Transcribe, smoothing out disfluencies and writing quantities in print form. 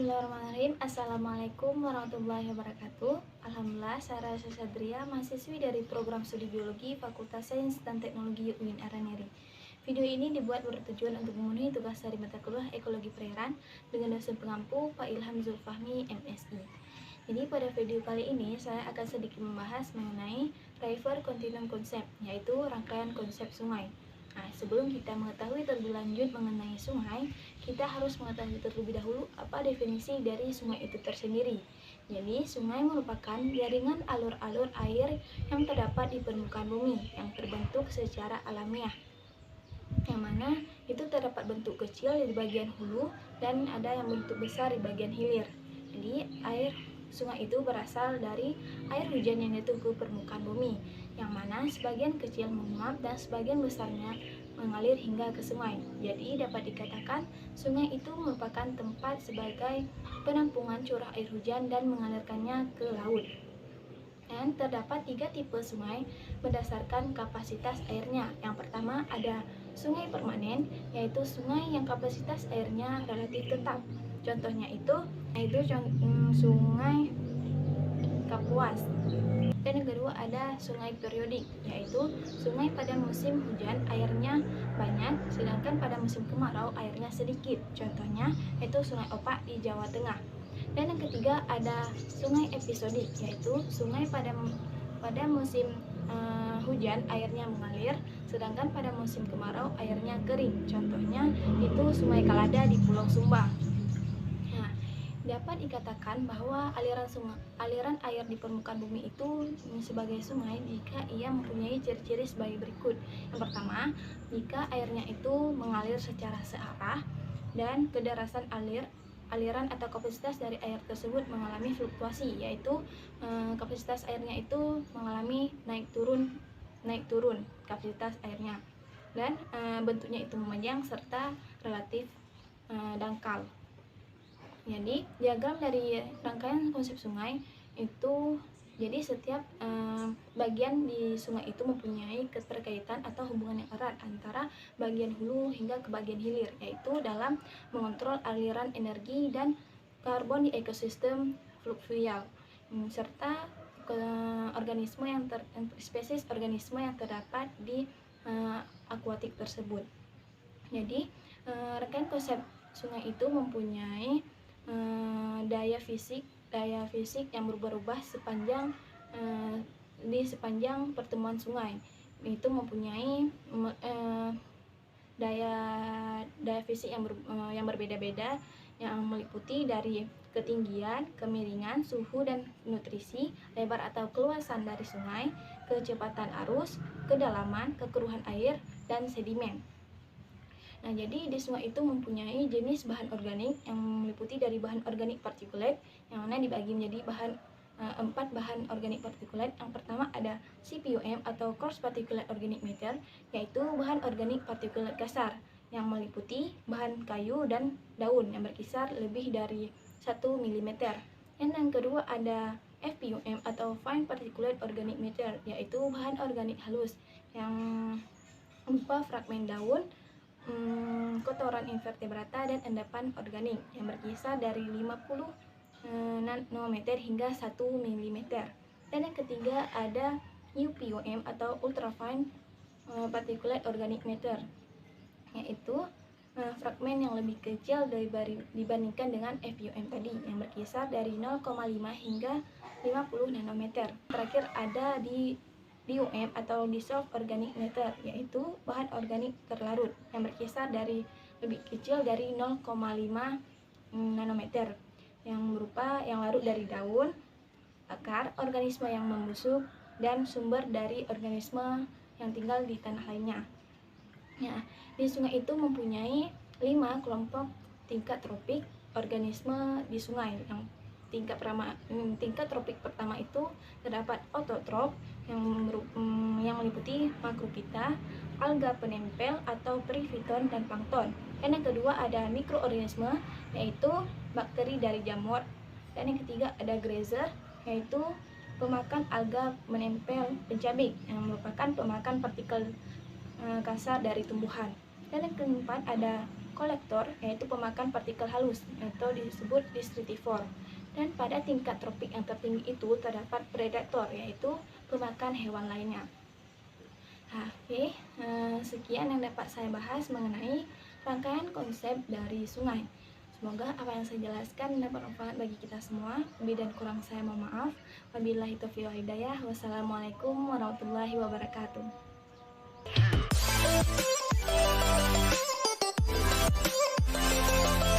Bismillahirrahmanirrahim. Assalamualaikum warahmatullahi wabarakatuh. Alhamdulillah, saya Raisa Sadria, mahasiswi dari program studi biologi Fakultas Sains dan Teknologi UIN Araneri. Video ini dibuat bertujuan untuk memenuhi tugas dari mata kuliah Ekologi Perairan dengan dosen pengampu Pak Ilham Zulfahmi, MSI. Jadi pada video kali ini saya akan sedikit membahas mengenai River Continuum Concept, yaitu rangkaian konsep sungai. Nah, sebelum kita mengetahui terlebih lanjut mengenai sungai, kita harus mengetahui terlebih dahulu apa definisi dari sungai itu tersendiri. Jadi, sungai merupakan jaringan alur-alur air yang terdapat di permukaan bumi yang terbentuk secara alamiah, yang mana itu terdapat bentuk kecil di bagian hulu dan ada yang bentuk besar di bagian hilir. Jadi, air sungai itu berasal dari air hujan yang jatuh ke permukaan bumi, yang mana sebagian kecil menguap dan sebagian besarnya mengalir hingga ke sungai. Jadi dapat dikatakan sungai itu merupakan tempat sebagai penampungan curah air hujan dan mengalirkannya ke laut. Dan terdapat 3 tipe sungai berdasarkan kapasitas airnya. Yang pertama ada sungai permanen, yaitu sungai yang kapasitas airnya relatif tetap. Contohnya itu sungai Kapuas. Dan yang kedua ada sungai periodik, yaitu sungai pada musim hujan airnya banyak, sedangkan pada musim kemarau airnya sedikit. Contohnya itu sungai Opak di Jawa Tengah. Dan yang ketiga ada sungai episodik, yaitu sungai pada musim hujan airnya mengalir, sedangkan pada musim kemarau airnya kering. Contohnya itu sungai Kalada di Pulau Sumbang. Dapat dikatakan bahwa aliran air di permukaan bumi itu sebagai sungai jika ia mempunyai ciri-ciri sebagai berikut. Yang pertama, jika airnya itu mengalir secara searah dan kedarasan aliran atau kapasitas dari air tersebut mengalami fluktuasi, yaitu kapasitas airnya itu mengalami naik turun kapasitas airnya, dan bentuknya itu memanjang serta relatif dangkal. Jadi diagram dari rangkaian konsep sungai itu, jadi setiap bagian di sungai itu mempunyai keterkaitan atau hubungan yang erat antara bagian hulu hingga ke bagian hilir, yaitu dalam mengontrol aliran energi dan karbon di ekosistem fluvial, serta spesies organisme yang terdapat di akuatik tersebut. Jadi rangkaian konsep sungai itu mempunyai daya fisik yang berubah-ubah di sepanjang pertemuan sungai. Itu mempunyai daya fisik yang berbeda-beda, yang meliputi dari ketinggian, kemiringan, suhu dan nutrisi, lebar atau keluasan dari sungai, kecepatan arus, kedalaman, kekeruhan air, dan sedimen. Nah, jadi di sungai itu mempunyai jenis bahan organik yang meliputi dari bahan organik partikulat, yang mana dibagi menjadi 4 bahan organik partikulat. Yang pertama ada CPOM atau Coarse Particulate Organic Matter, yaitu bahan organik partikulat kasar yang meliputi bahan kayu dan daun yang berkisar lebih dari 1 mm. Dan yang kedua ada FPOM atau Fine Particulate Organic Matter, yaitu bahan organik halus yang berupa fragmen daun, kotoran invertebrata dan endapan organik yang berkisar dari 50 nanometer hingga 1 mm. Dan yang ketiga ada UPOM atau Ultrafine Particulate Organic Matter, yaitu fragmen yang lebih kecil dibandingkan dengan FPOM tadi yang berkisar dari 0,5 hingga 50 nanometer. Terakhir ada di DOM atau Dissolved Organic Matter, yaitu bahan organik terlarut yang berkisar dari lebih kecil dari 0,5 nanometer yang larut dari daun, akar, organisme yang membusuk, dan sumber dari organisme yang tinggal di tanah lainnya. Ya, di sungai itu mempunyai 5 kelompok tingkat tropik organisme di sungai. Yang tingkat tropik pertama itu terdapat autotrop yang meliputi makrofita, alga penempel atau perifiton dan plankton. Dan yang kedua ada mikroorganisme, yaitu bakteri dari jamur. Dan yang ketiga ada grazer, yaitu pemakan alga menempel pencabik yang merupakan pemakan partikel kasar dari tumbuhan. Dan yang keempat ada kolektor, yaitu pemakan partikel halus atau disebut detritivore. Dan pada tingkat tropik yang tertinggi itu terdapat predator, yaitu pemakan hewan lainnya. Oke, sekian yang dapat saya bahas mengenai rangkaian konsep dari sungai. Semoga apa yang saya jelaskan dapat bermanfaat bagi kita semua. Lebih dan kurang saya mohon maaf. Wabillahi taufiq wal hidayah. Wassalamualaikum warahmatullahi wabarakatuh.